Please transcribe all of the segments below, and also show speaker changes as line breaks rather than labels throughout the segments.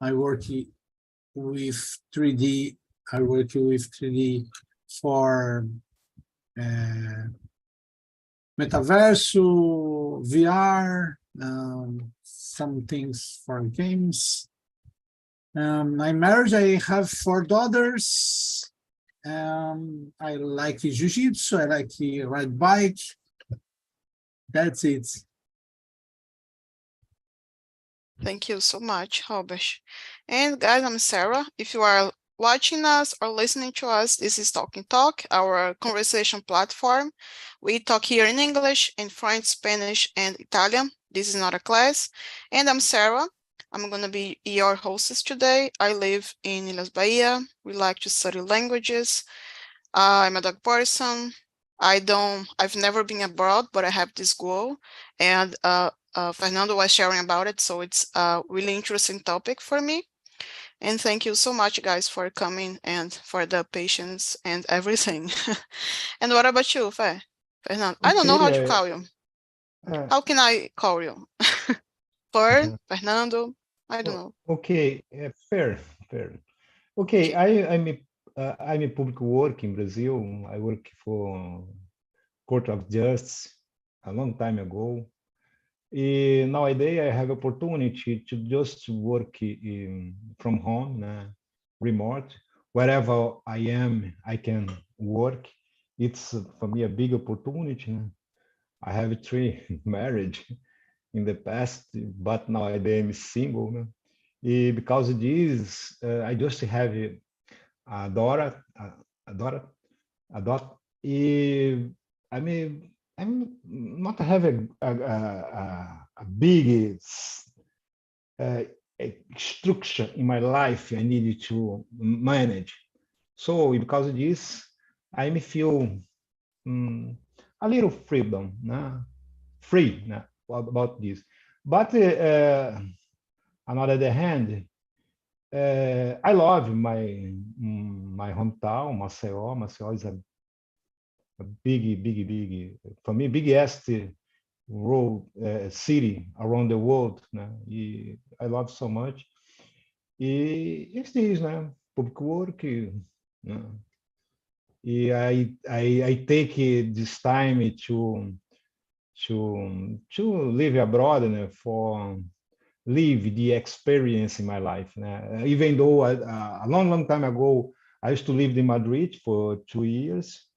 I work with 3D. I work with 3D for Metaverso, VR, some things for games. I'm married. I have 4 daughters. I like jiu-jitsu. I like to ride bike. That's it.
Thank you so much, Robert. And guys, I'm Sarah. If you are watching us or listening to us, this is Talking Talk, our conversation platform. We talk here in English, in French, Spanish, and Italian. This is not a class. And I'm Sarah. I'm going to be your hostess today. I live in Ilhas Bahia. We like to study languages. I'm a dog person. I've never been abroad, but I have this goal. And Fernando was sharing about it, so it's a really interesting topic for me. And thank you so much, guys, for coming and for the patience and everything. And what about you, Fernando? I don't know how to
Okay,
call you. How can I call you? Fernando? I don't know.
okay, fair. Okay, I'm a public work in Brazil. I work for Court of Justice a long time ago. Nowadays, I have opportunity to just work from home, remote. Wherever I am, I can work. It's for me a big opportunity. I have 3 marriage in the past, but nowadays I'm single. Because of this, I just have a daughter, a daughter, a daughter. I mean, I'm not having a big structure in my life I needed to manage. So because of this, I may feel a little freedom, free about this. But on the other hand, I love my hometown, Maceió. Maceió is a big, for me, biggest road city around the world. I love so much. It's this, public work. I take this time to live abroad for live the experience in my life. Even though a long time ago, I used to live in Madrid for 2 years.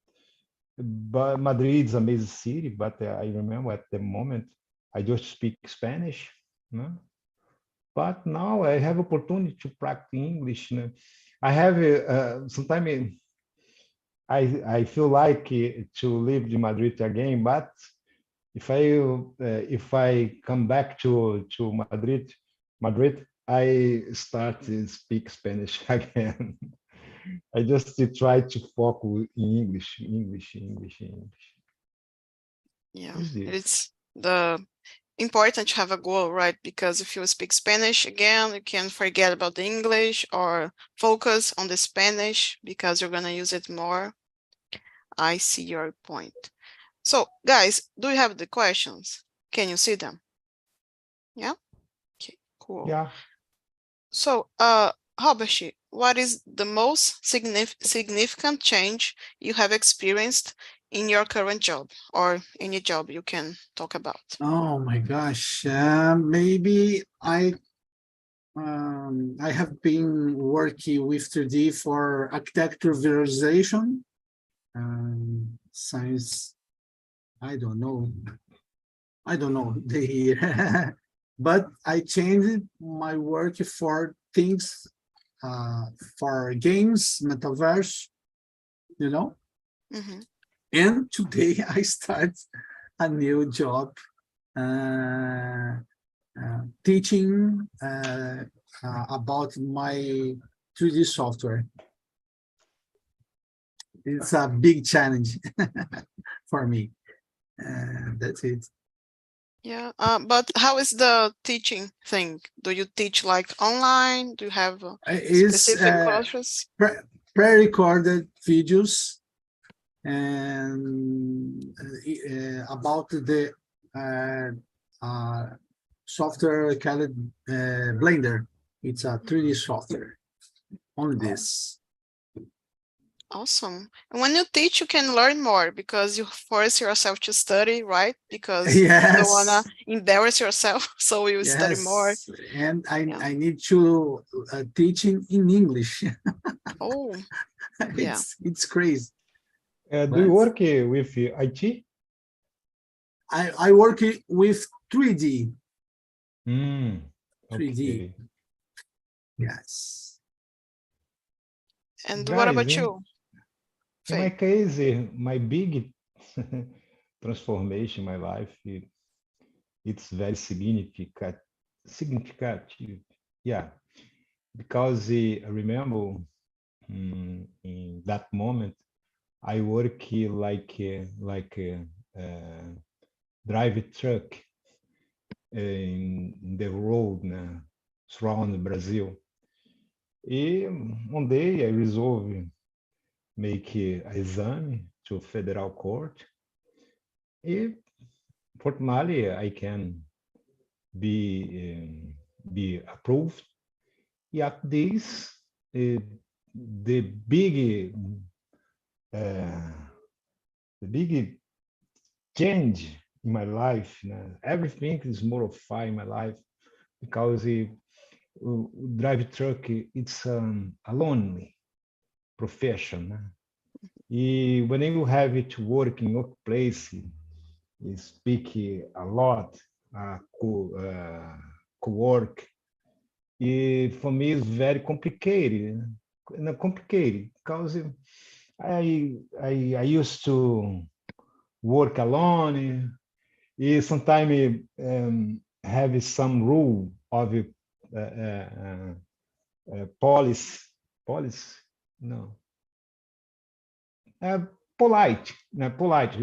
But Madrid is an amazing city, but I remember at the moment, I just speak Spanish. But now I have opportunity to practice English. I have sometimes I feel like to live in Madrid again, but if I come back to Madrid, I start to speak Spanish again. I just try to focus in English.
Yeah, it's the important to have a goal, right? Because if you speak Spanish again, you can forget about the English or focus on the Spanish because you're gonna use it more. I see your point. So, guys, do you have the questions? Can you see them? Yeah? Okay, cool.
Yeah.
So, Habashi, what is the most significant change you have experienced in your current job or any job you can talk about?
Oh my gosh. Maybe I have been working with 3D for architecture visualization since I don't know the year, but I changed my work for things for games, metaverse,
Mm-hmm.
And today I start a new job teaching about my 3D software. It's a big challenge for me. That's it.
Yeah, but how is the teaching thing? Do you teach like online? Do you have
It's
specific classes?
pre-recorded videos and about the software called Blender. It's a 3D software on this.
Awesome. And when you teach, you can learn more because you force yourself to study, right? Because you don't want
Yes.
to embarrass yourself, so you study more.
Yes, and
Yeah.
I need to teach in English.
Oh, yeah.
It's crazy.
Do you work with IT?
I work with 3D. 3D.
Okay.
Yes.
And what
Guys,
about you?
in my
Faye?
case, my big transformation in my life, it's very significant. Yeah, because I remember in that moment, I work like drive a truck in the road, surround Brazil. One day I resolve make a exam to federal court. Fortunately, I can be approved. Yet this the big uh, the big change in my life. Everything is modified in my life because drive truck it's a lonely profession. When you have to work in workplace, you speak a lot, co-work. For me, it's very complicated. Complicated because I used to work alone. Sometimes have some rule of policy, policy, no, polite, polite.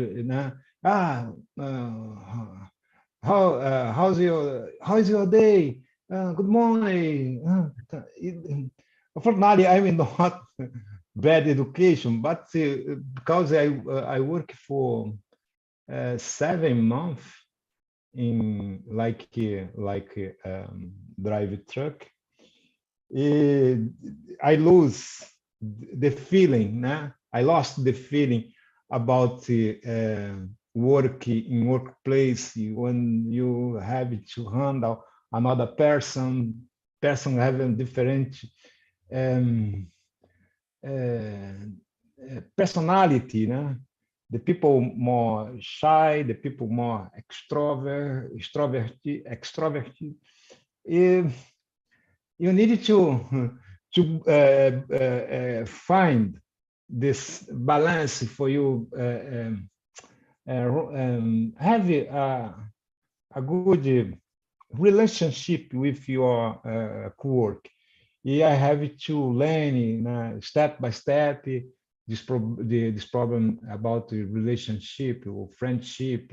How's your day? Good morning. Unfortunately, I'm not bad education, but because I work for 7 months in drive truck, I lose the feeling. I lost the feeling about work in workplace when you have to handle another person having different personality. The people more shy, the people more extroverted. You need to find this balance for you have a good relationship with your co-work. I have to learn step by step this problem about the relationship or friendship.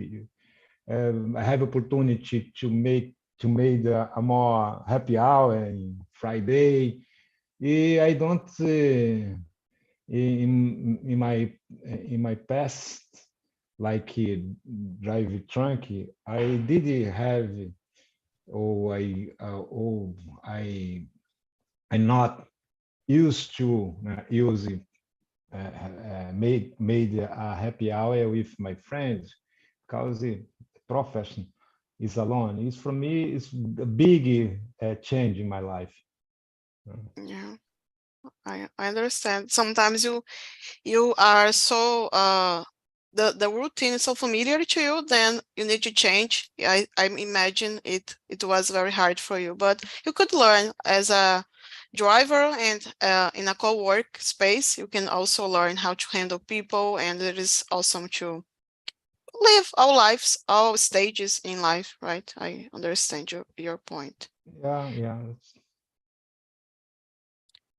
I have opportunity to make a more happy hour on Friday. I don't in my past like drive trunk. I did have or I'm not used to use made a happy hour with my friends because the profession is alone. It's for me, it's a big change in my life.
Yeah, I understand. Sometimes you are so the routine is so familiar to you, then you need to change. I imagine it was very hard for you, but you could learn as a driver and in a co-work space. You can also learn how to handle people, and it is awesome to live all lives, all stages in life, right? I understand your point.
Yeah.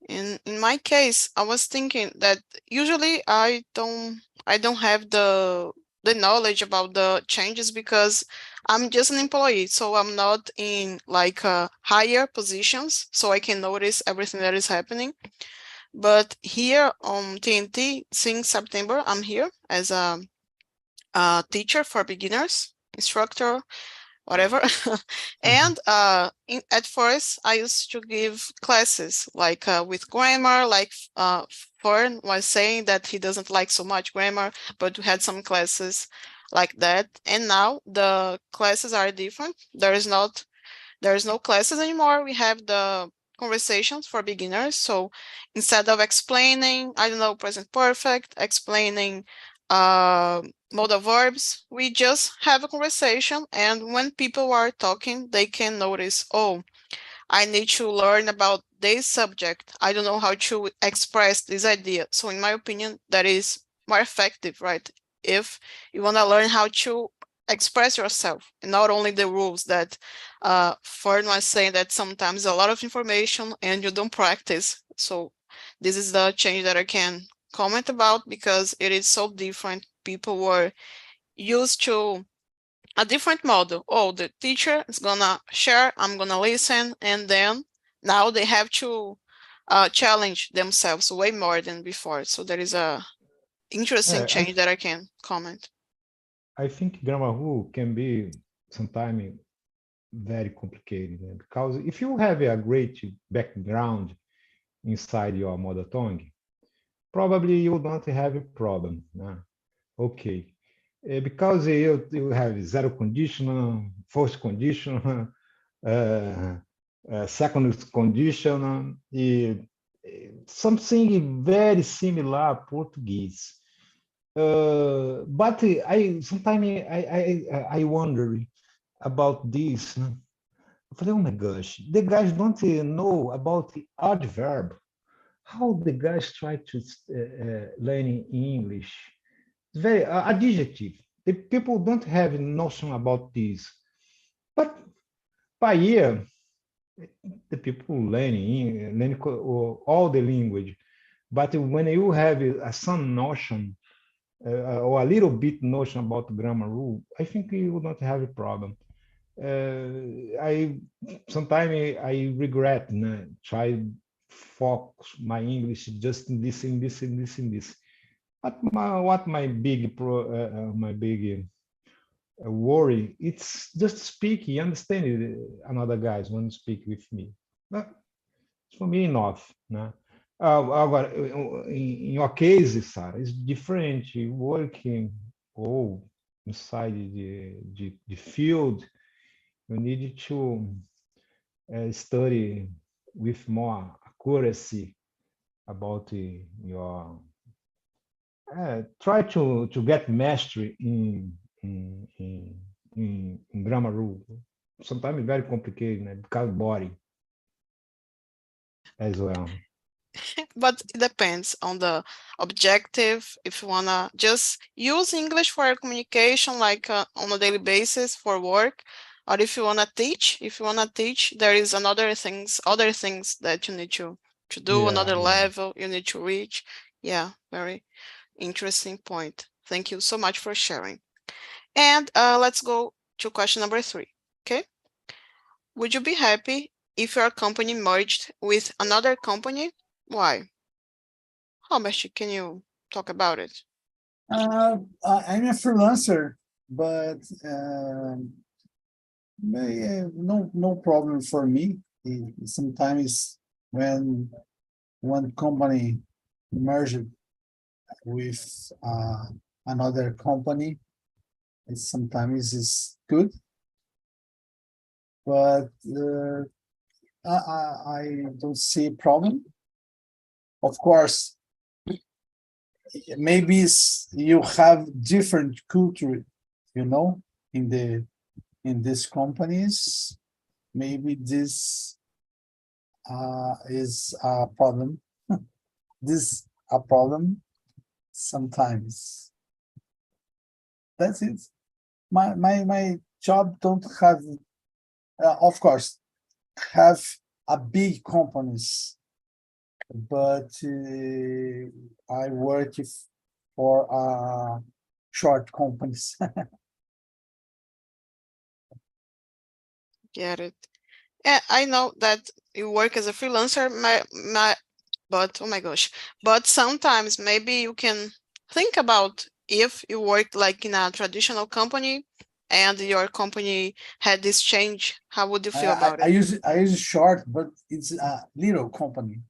In my case, I was thinking that usually I don't have the knowledge about the changes because I'm just an employee, so I'm not in like higher positions, so I can notice everything that is happening. But here on TNT, since September, I'm here as a teacher for beginners, instructor, whatever. And at first, I used to give classes like with grammar, like Fern was saying that he doesn't like so much grammar, but we had some classes like that. And now the classes are different. There is no classes anymore. We have the conversations for beginners. So instead of explaining, I don't know, present perfect, explaining modal verbs, we just have a conversation. And when people are talking, they can notice, oh, I need to learn about this subject. I don't know how to express this idea. So in my opinion, that is more effective, right? If you want to learn how to express yourself and not only the rules that Fern was saying, that sometimes a lot of information and you don't practice. So this is the change that I can comment about, because it is so different. People were used to a different model. Oh, the teacher is gonna share, I'm gonna listen, and then now they have to challenge themselves way more than before. So there is a interesting change that I can comment.
I think grammar rule can be sometimes very complicated, because if you have a great background inside your mother tongue, probably you don't have a problem. Okay. Because you have zero conditional, first conditional, second conditional, something very similar Portuguese. But I sometimes I wonder about this. I falei, oh my gosh, the guys don't know about the adverb. How the guys try to learn in English? It's very adjective. The people don't have notion about this. But by year, the people learn all the language. But when you have some notion or a little bit notion about grammar rule, I think you will not have a problem. I sometimes I regret try focus my English just in this, in this, in this, in this. But my big worry, it's just speaking, understanding another guys when speak with me. But for me, enough. Agora, in your case, Sarah, it's different. Working inside the field, you need to study with more accuracy about your try to get mastery in grammar rule. Sometimes very complicated, because boring as well.
But it depends on the objective. If you wanna just use English for your communication, like on a daily basis for work, or if you wanna teach, there is other things that you need to do, another level you need to reach. Yeah, very interesting point. Thank you so much for sharing. And let's go to question number 3. Okay. Would you be happy if your company merged with another company? Why? Robert, can you talk about it?
I'm a freelancer, but no problem for me. Sometimes when one company merged with another company, sometimes it's good, but I don't see a problem. Of course, maybe you have different culture, in these companies. Maybe this is a problem. This a problem sometimes. That's it. My job don't have, of course, have a big companies, but I work for short companies.
Get it. Yeah, I know that you work as a freelancer, but oh my gosh, but sometimes maybe you can think about if you work like in a traditional company and your company had this change, how would you feel about
I
it?
I use short, but it's a little company.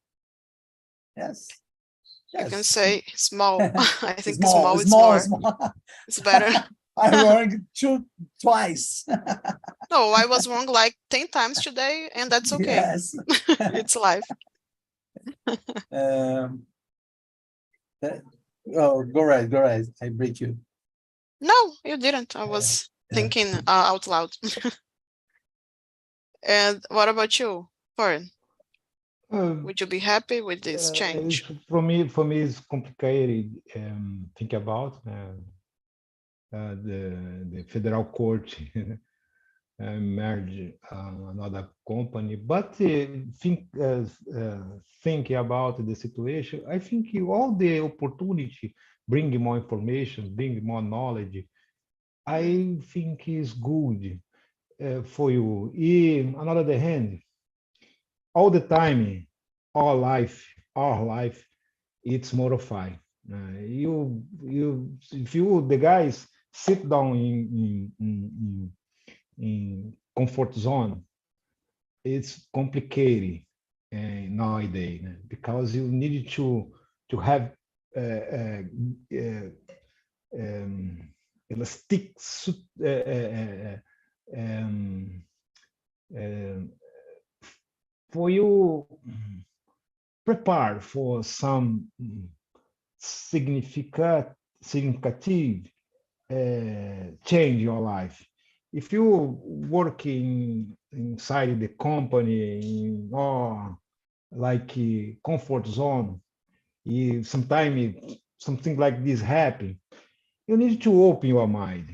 Yes.
You can
Yes.
say small. I think
Small,
small is
small,
more,
small.
it's better.
I worked twice.
No, I was wrong like 10 times today, and that's okay.
Yes.
It's life.
Um, oh, go right. I break you.
No, you didn't. I was thinking out loud. And what about you, Fern? Would you be happy with this change?
For me, it's complicated. Think about the federal court merge another company, but thinking about the situation, I think all the opportunity bring more information, bring more knowledge. I think is good for you. On the other hand, all the time, our life, it's modified. If you the guys sit down in comfort zone, it's complicated nowadays because you need to have elastic for you prepare for some significant change your life. If you working inside the company or like comfort zone, if sometimes something like this happen, you need to open your mind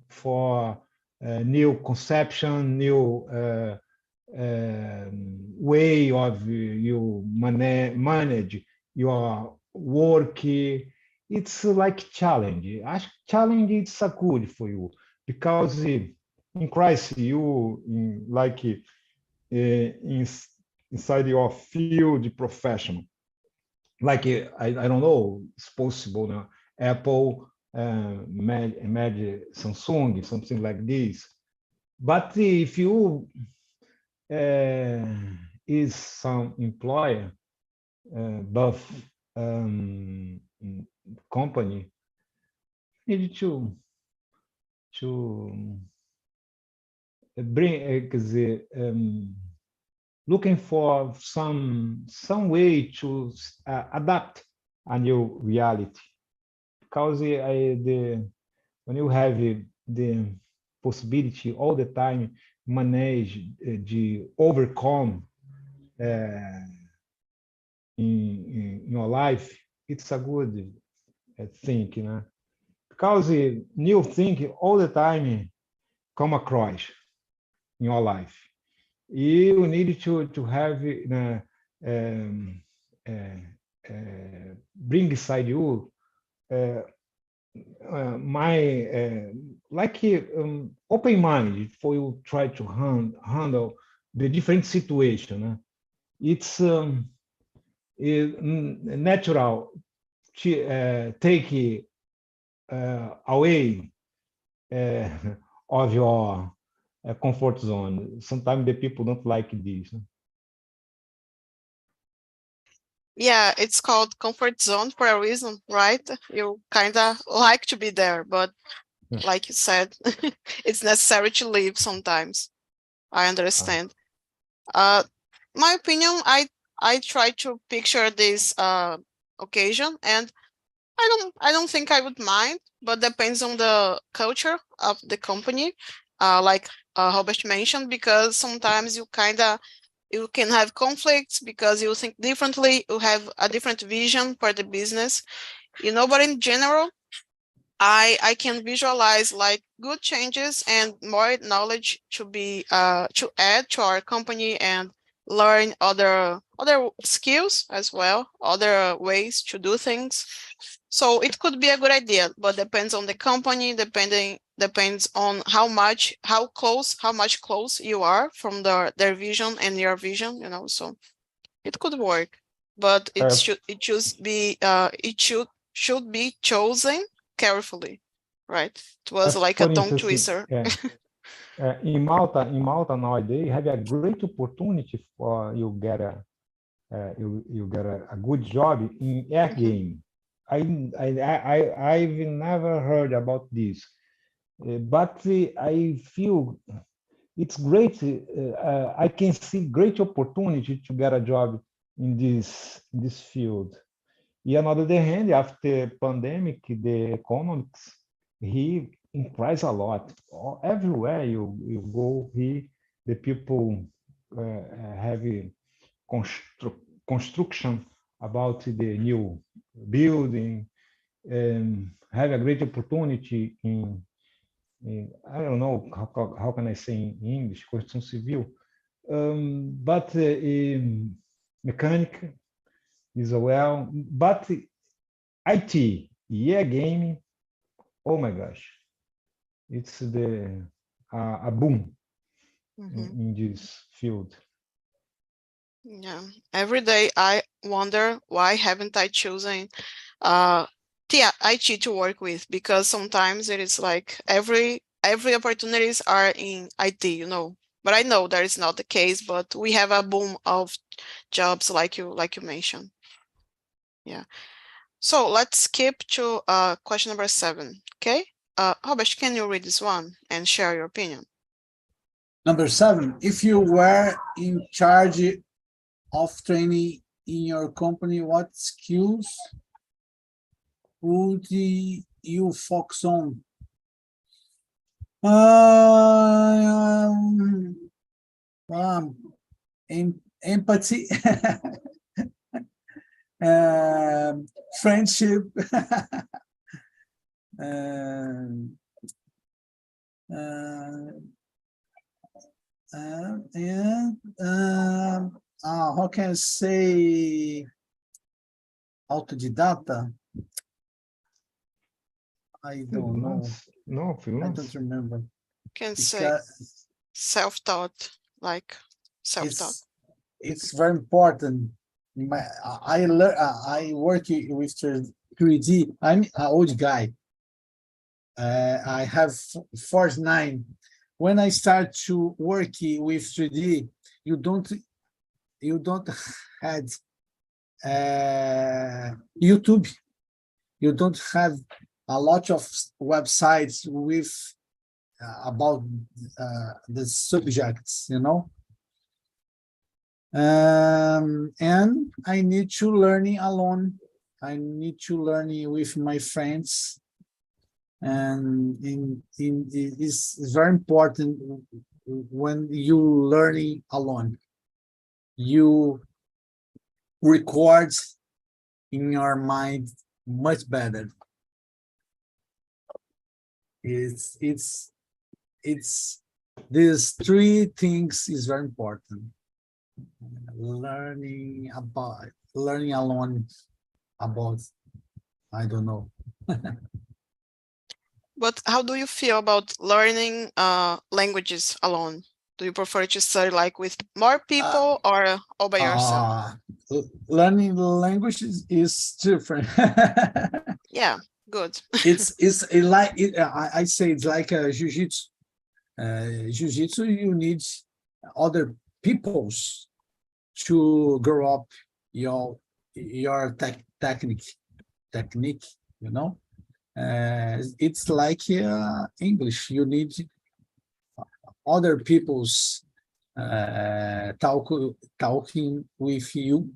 for new conception, new way of you manage your work. It's like challenge. Challenge is a good for you because in crisis you like inside your field professional. Like I don't know, it's possible now. Apple, Samsung, something like this. But if you is some employer, but company, need to bring, quer dizer, looking for some way to adapt a new reality, because when you have the possibility all the time manage de overcome in your life, it's a good thing, because new thing all the time come across in your life. You need to have bring inside you my like open mind for you try to handle the different situation. It's natural to take away of your comfort zone. Sometimes the people don't like this.
Yeah, it's called comfort zone for a reason, right? You kind of like to be there, but like you said, it's necessary to leave sometimes. I understand. My opinion, I try to picture this occasion, and I don't think I would mind, but depends on the culture of the company, like Robert mentioned, because sometimes you can have conflicts because you think differently, you have a different vision for the business, but in general, I can visualize like good changes and more knowledge to be to add to our company and learn other skills as well, other ways to do things. So it could be a good idea, but depends on the company, depends on how much close you are from their vision and your vision, so it could work, but it should be chosen carefully. right? It was like
For
a tongue
instance,
twister.
in Malta nowadays, have a great opportunity for you get you get a good job in air game. I've never heard about this, but I feel it's great. I can see great opportunity to get a job in this field. And on the other hand, after pandemic, the economics he increased a lot. Everywhere you go, the people have a construction about the new building and have a great opportunity in I don't know how can I say in English, construção civil, but in mechanic as well, but IT, yeah, gaming, oh my gosh, it's a boom in this field.
Yeah, every day I wonder why haven't I chosen IT to work with, because sometimes it is like every opportunities are in IT, you know. But I know that is not the case, but we have a boom of jobs like you mentioned. Yeah. So let's skip to question number 7. Okay. Robert, can you read this one and share your opinion?
Number 7, if you were in charge of training in your company, what skills would you focus on? Empathy, friendship, how can I say autodidata? I don't know.
No,
I
freelance.
don't remember.
Can say self-taught, like self-taught.
It's very important. I work with 3D. I'm an old guy. I have 49. When I start to work with 3D, you don't have YouTube. You don't have a lot of websites with about the subjects, you know. And I need to learn alone. I need to learn with my friends, and it's very important when you learning alone. You record in your mind much better. It's these 3 things is very important. Learning alone about, I don't know.
But how do you feel about learning languages alone? Do you prefer to study like with more people or all by yourself?
Learning the languages is different.
Yeah, good.
it's like I say it's like a jiu-jitsu. Jiu-jitsu, you need other peoples to grow up your technique, you know. It's like English. You need other people's talking with you.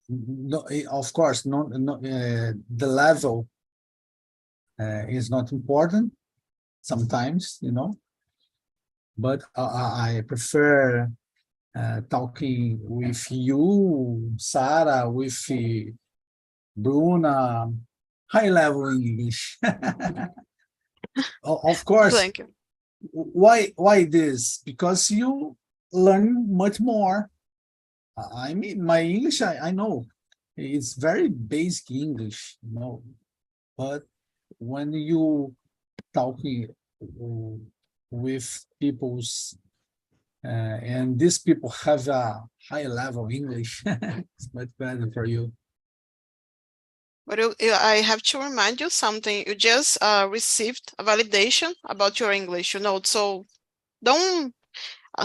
No, of course, the level is not important sometimes, you know. But I prefer talking with you, Sarah, with Bruna, high level English. Of course.
Thank you.
Why this? Because you learn much more. I mean, my English, I know it's very basic English, you know, but when you talking with people's and these people have a high level English, it's much better for you.
But I have to remind you something. You just received a validation about your English, so don't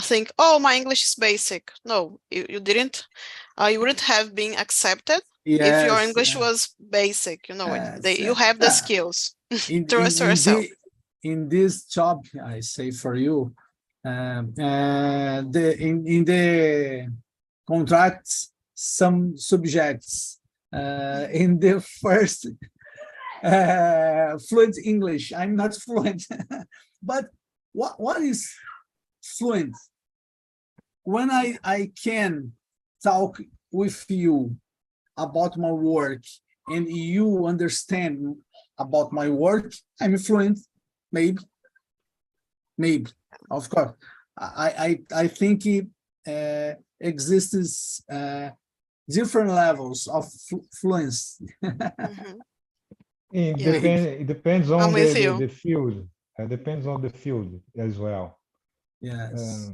think, oh, my English is basic. No, you didn't. You wouldn't have been accepted if your
Yes,
English was basic. You have the skills.
in
Trust yourself.
in this job, I say for you, in the contracts, some subjects in the first fluent English. I'm not fluent, but what is fluent? When I can talk with you about my work and you understand about my work, I'm fluent. Maybe, of course. I think it exists different levels of fluency.
It
Yeah.
depends
I'm
on
with
the
you.
field. Depends on the field as well.
Yes.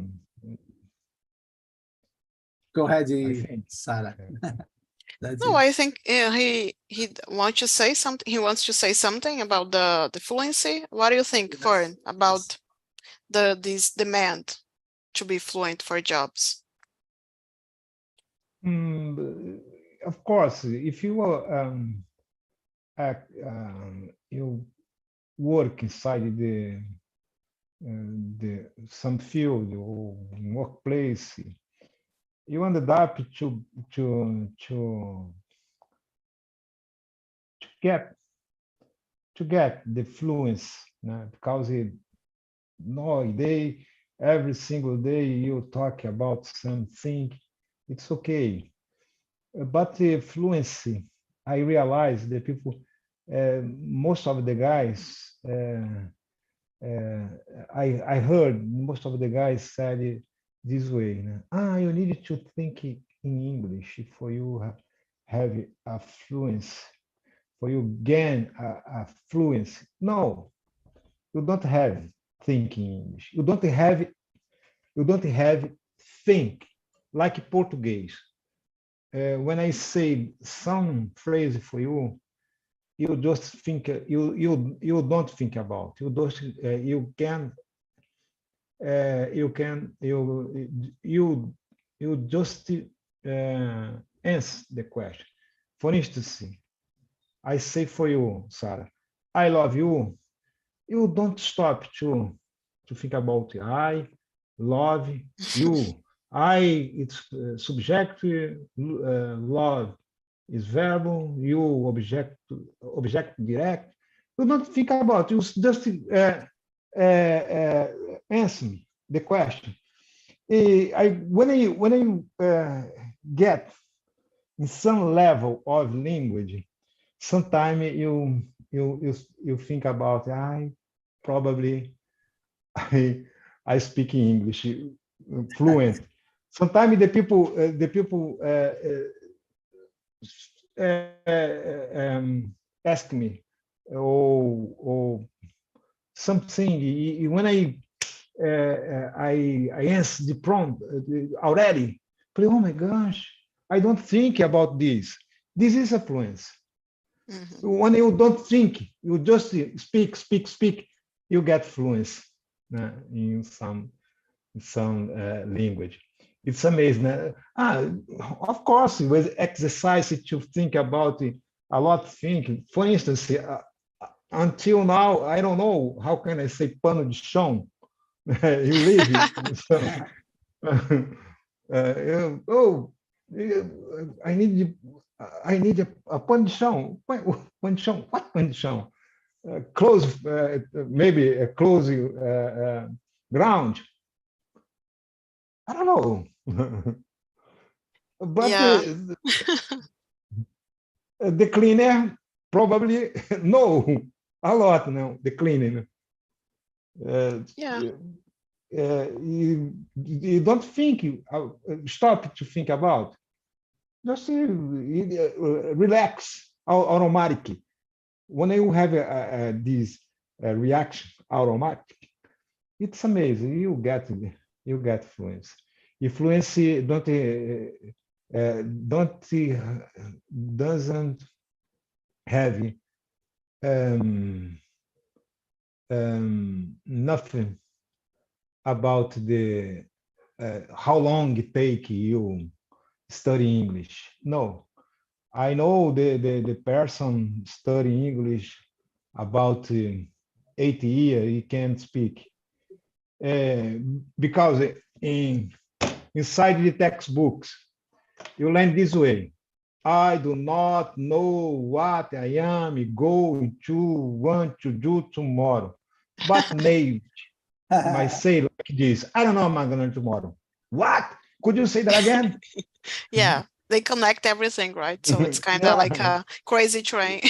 Go ahead,
I think.
Sarah. That's
No,
it.
I think he wants to say something. He wants to say something about the fluency. What do you think,
Yes,
Fern, about
yes.
this demand to be fluent for jobs?
Of course, if you you work inside the some field or workplace, you ended up to get the fluence, because nowadays every single day you talk about something, it's okay. But the fluency, I realize that people, most of the guys, I heard most of the guys said it this way. You need to think in English for you have a fluence, for you gain a fluency. No, you don't have thinking English. You don't have think like Portuguese. When I say some phrase for you, you just think you don't think about. You just you can you just answer the question. For instance, I say for you, Sarah, I love you. You don't stop to think about I love you. I, it's subject, love is verb, you object direct. You don't think about. You just answer me the question. When I get in some level of language, sometimes you think about I probably I speak English fluent. Sometimes the people ask me or something when I answer the prompt already. But oh my gosh, I don't think about this. This is a fluence. When you don't think, you just speak, you get fluence in some language. It's amazing. Of course, with exercise to think about it, a lot of thinking. For instance, until now, I don't know how can I say pano de chão. You live it. So, I need a pano de chão. Pano de chão? What pano de chão? Close, maybe a close ground. I don't know. But
Yeah.
The cleaner probably no, a lot now, the cleaning.
Yeah.
You don't think, stop to think about. Just relax automatically. When you have this reaction automatic, it's amazing. You get fluency. If fluency doesn't have nothing about the how long it take you study English. No, I know the person study English about 80 years, he can't speak. Because inside the textbooks, you learn this way. I do not know what I am going to want to do tomorrow. But maybe might say like this, I don't know what I'm going to do tomorrow. What? Could you say that again?
Yeah, they connect everything, right? So it's kind of
Yeah.
like a crazy train.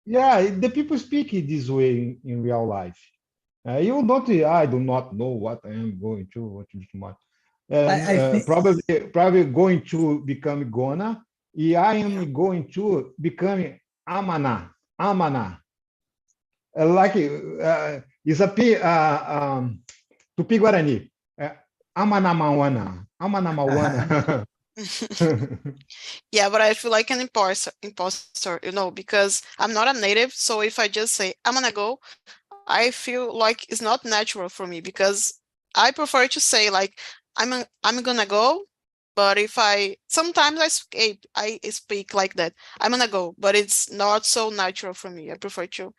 Yeah, the people speak it this way in real life. You not, I do not know what I am going to what to do tomorrow.
I think
Probably going to become gonna. I am going to become amana. Like it's a Tupi Guarani. Amanamawana. Amanamawana.
Yeah, but I feel like an imposter, because I'm not a native. So if I just say I'm gonna go, I feel like it's not natural for me, because I prefer to say like I'm gonna go. But if sometimes I speak like that. I'm gonna go, but it's not so natural for me. I prefer to.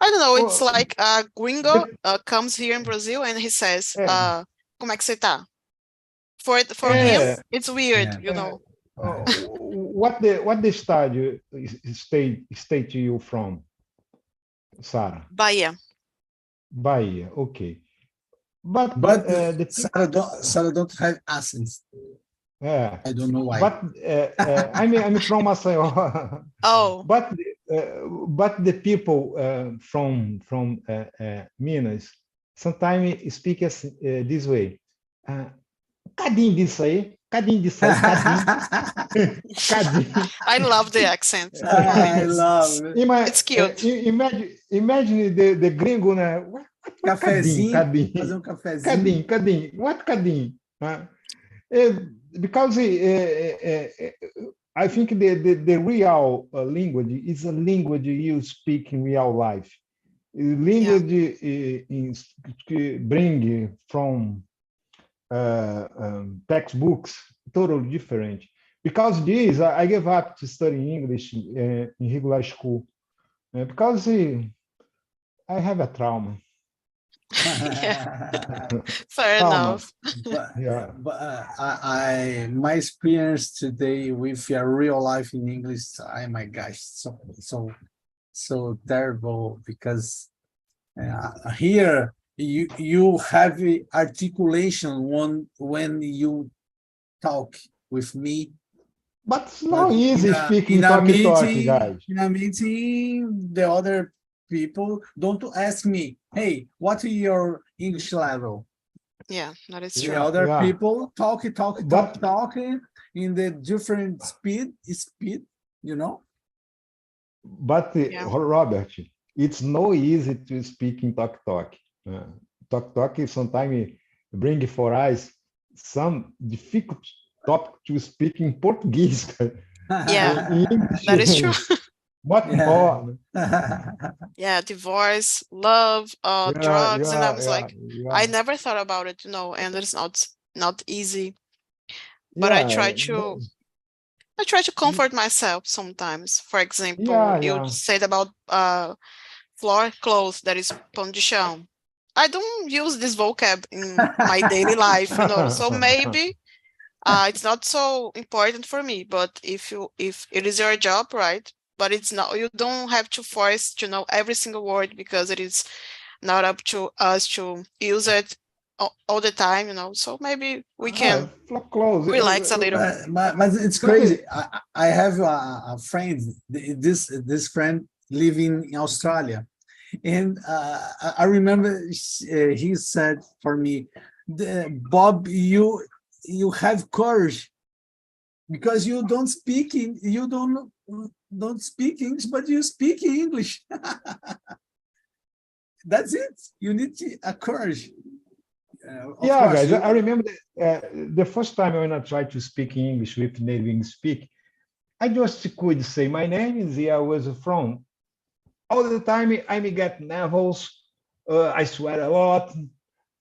I don't know. It's
Well,
like a gringo comes here in Brazil and he says, "Como é que você tá?" For him,
yeah.
it's weird,
yeah.
What the state you from, Sarah?
Bahia.
Bahia, okay. But the
Sarah don't have accents.
yeah,
I don't know why.
but I'm from Maceió.
Oh,
But the people from Minas sometimes speak this way. Cadinho disso aí, cadinho disso aí, cadinho, cadinho.
I love the accent.
I love it.
It's cute.
Imagine the gringo, né? What
Cafezinho,
cadinho,
fazer um cafezinho.
cadinho, what cadinho? Because I think the real language is a language you speak in real life. Language is bring from textbooks totally different. Because this, I gave up to study English in regular school because I have a trauma.
Fair enough.
But,
Yeah.
My experience today with real life in English, my gosh, so terrible, because here you have articulation when you talk with me.
But it's not easy speaking
talk,
guys.
In a meeting, the other people don't ask me, hey, what is your English level?
Yeah, that is
The
true.
other people talk in the different speed,
But Robert, it's no easy to speak in TALKNTALK. TALKNTALK is sometimes bring for us some difficult topic to speak in Portuguese.
Yeah,
English,
that is true.
What more?
Yeah, divorce, love, drugs, and I was like, I never thought about it, and it's not easy. But I try to comfort myself sometimes. For example, you said about floor clothes, that is pão de chão. I don't use this vocab in my daily life, so maybe it's not so important for me. But if it is your job, right? But it's not, you don't have to force to know every single word, because it is not up to us to use it all the time, so maybe we can relax a little.
But it's crazy. I have a friend, this friend living in Australia, and I remember he said for me, Bob, you have courage, because you don't speak English, but you speak English. That's it. You need a courage.
Guys, I remember the first time when I tried to speak English with native English speak, I just could say my name is I was from. All the time I may get nervous. I swear a lot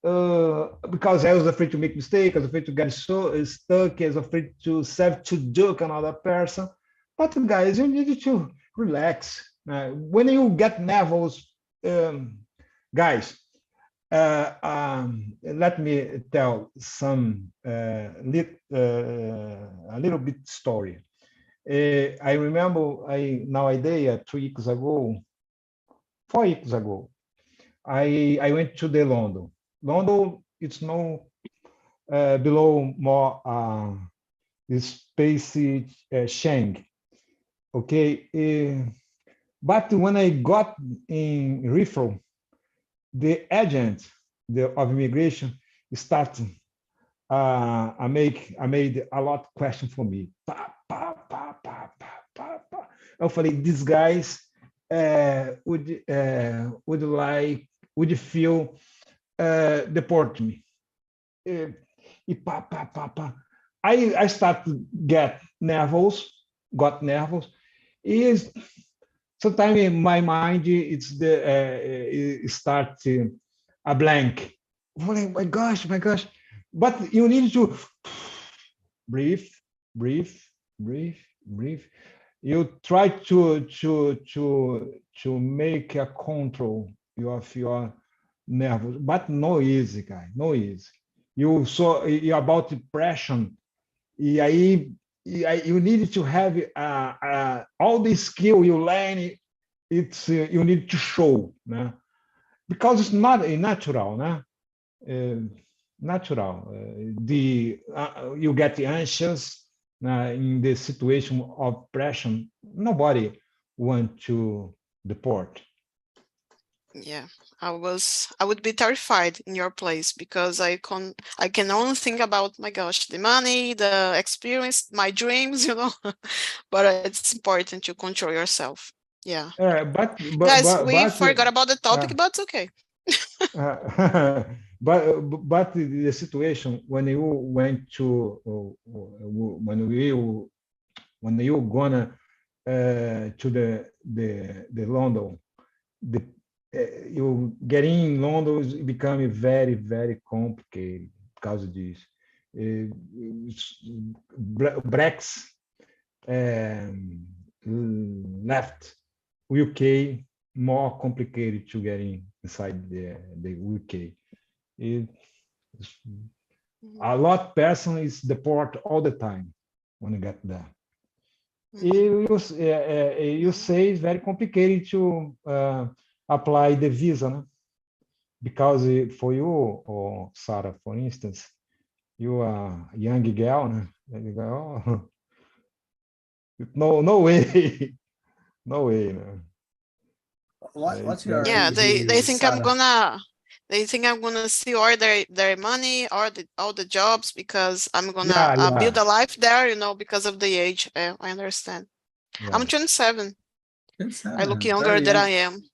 because I was afraid to make mistake. I was afraid to get so stuck. I was afraid to serve to joke another person. But guys, you need to relax. When you get nervous, guys, let me tell some a little bit story. I remember nowadays 3 weeks ago, 4 weeks ago, I went to the London. London, it's no below more space Shang. Okay, but when I got in referral, the agent of immigration started. I made a lot of questions for me. Hopefully, these guys would feel deport me. I start to get nervous, got nervous. Is sometimes in my mind it's it starts a blank. Oh my gosh, my gosh! But you need to breathe, breathe, breathe, breathe. You try to make a control of your nervous, but no easy, guy, no easy. You about depression. You need to have all the skill you learn. It's you need to show, né? Because it's not natural, né? Natural. You get anxious in the situation of depression. Nobody want to deport.
Yeah, I would be terrified in your place because I can only think about, my gosh, the money, the experience, my dreams, but it's important to control yourself. Yeah. Guys, we forgot about the topic, but it's okay.
But the situation when you went to when you gonna to the London, you getting in London is becoming very, very complicated because of this. Brexit left UK more complicated to get inside the UK. A lot person is deport all the time when you get there. You say it's very complicated to apply the visa, né? Because for you, or Sarah, for instance, you are a young girl, né? You go, oh, no way, no way. No.
What's your
yeah?
age,
They think
Sarah?
They think I'm gonna see all their money or all the jobs because I'm gonna build a life there, because of the age. I understand. Yeah. I'm 27.
27.
I look younger than I am.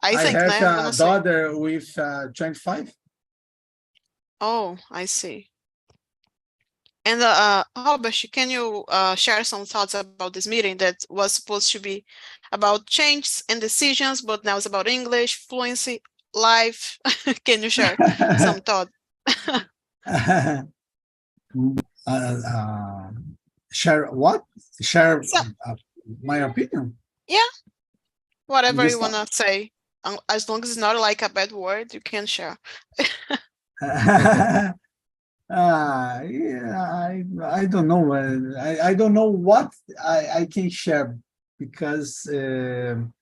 I think
have
now,
a daughter with 25.
Oh, I see. And Robert, can you share some thoughts about this meeting that was supposed to be about changes and decisions, but now it's about English, fluency, life? Can you share some thoughts?
Share what? Share my opinion?
Yeah, whatever you want to say. As long as it's not like a bad word, you can share.
Yeah, I don't know. I don't know what I can share because I'm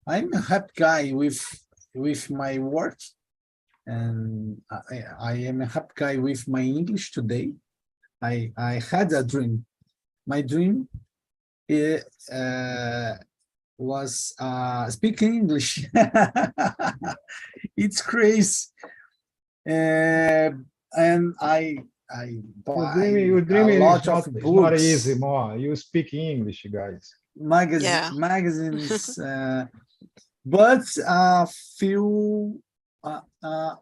a happy guy with my work, and I am a happy guy with my English today. I had a dream. My dream was speaking English. It's crazy. And I buy a lot of books.
It's not easy, more. You speak English, guys.
Magazines, but a few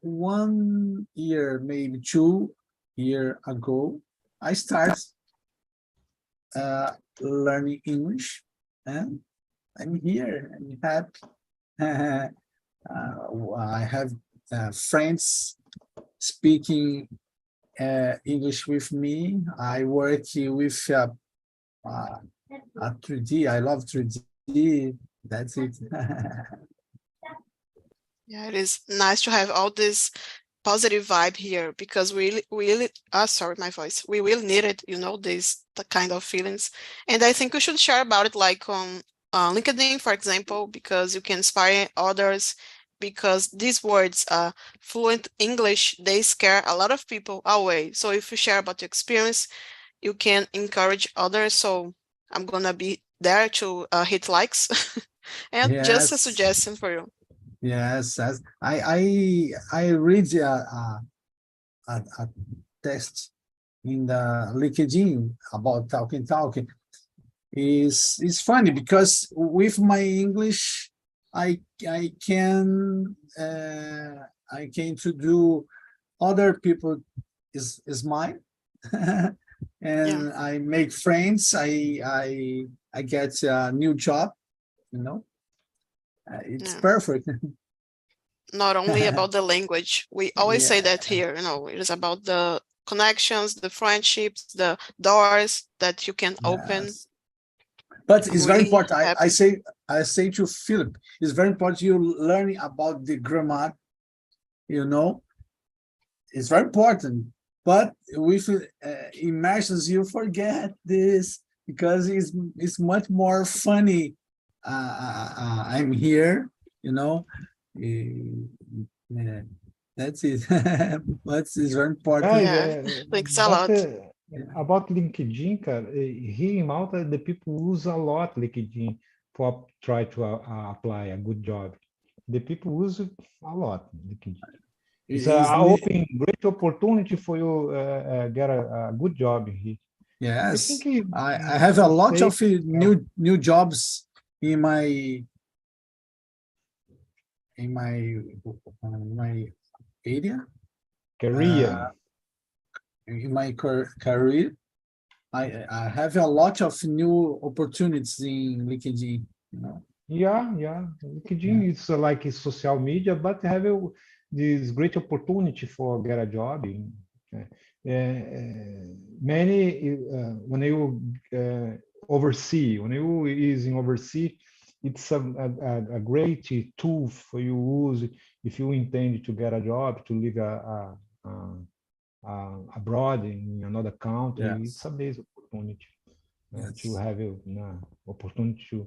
1 year, maybe 2, year ago, I started learning English, and I'm here. I'm happy. I have friends speaking English with me. I work with 3D. I love 3D. That's it.
Yeah, it is nice to have all this positive vibe here because we really sorry, my voice. We will need it, you know, the kind of feelings. And I think we should share about it like on LinkedIn, for example, because you can inspire others, because these words fluent English, they scare a lot of people away. So if you share about your experience, you can encourage others. So I'm gonna be there to hit likes and just a
Yes.
suggestion for you.
Yes, I read a test in the LinkedIn about talking. Is funny because with my English, I can to do other people is mine, and
Yeah.
I make friends. I get a new job, you know. It's
Yeah.
perfect.
Not only about the language. We always say
Yeah.
that here, you know, it is about the connections, the friendships, the doors that you can open.
Yes. But
I'm
it's very
really
important.
happy.
I say to Philip, it's very important you learning about the grammar, you know, it's very important. But with immersions, you forget this because it's much more funny. I'm here, you know. Yeah, that's it. But it's very important.
Guys,
Yeah, thanks a
but
lot.
about LinkedIn, cara, here in Malta, the people use a lot LinkedIn for try to apply a good job. The people use it a lot LinkedIn. It's
Is
a open great opportunity for you get a good job here. I
yes,
think
I have a lot
say
of new jobs in my in my area,
career.
in my career. I have a lot of new opportunities in LinkedIn. You know,
Yeah. LinkedIn is like a social media, but have this great opportunity for get a job. Many when you oversee, when you is in oversee, it's a great tool for you use if you intend to get a job to live abroad in another country. It's
yes,
a base opportunity to
yes,
have opportunity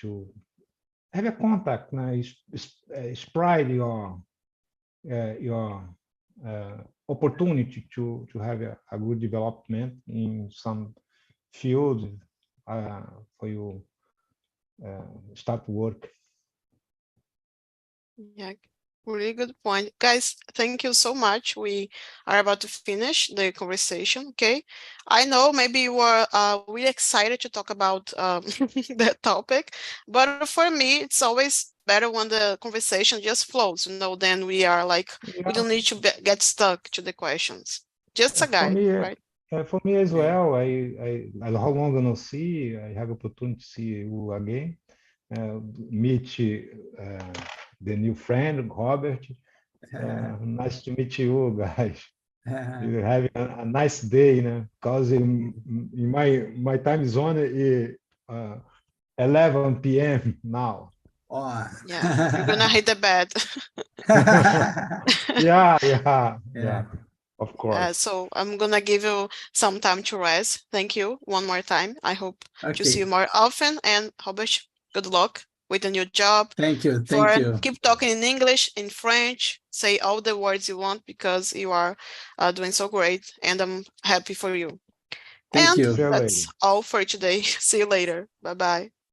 to have a contact, spread your opportunity to have a good development in some field for you start work.
Yeah, really good point. Guys, thank you so much. We are about to finish the conversation, okay? I know maybe you are really excited to talk about that topic, but for me, it's always better when the conversation just flows, you know, then we are like, we
Yeah,
don't need to get stuck to the questions. Just a
for
guide,
me,
right?
for me as
yeah.
well. I how long I no see. I have opportunity to see you again. Meet the new friend Robert. Nice to meet you guys. You're having a nice day, né? Because in my time zone is 11 p.m. now.
Oh.
Yeah, you're gonna hit the bed.
Yeah. Of course.
So I'm gonna give you some time to rest. Thank you one more time. I hope to see
Okay.
you more often. And Robert, good luck with the new job.
Thank you. Thank
For
you.
keep talking in English, in French, say all the words you want because you are doing so great, and I'm happy for you.
Thank
And
you.
See you later.
that's all for today. See you later. Bye bye.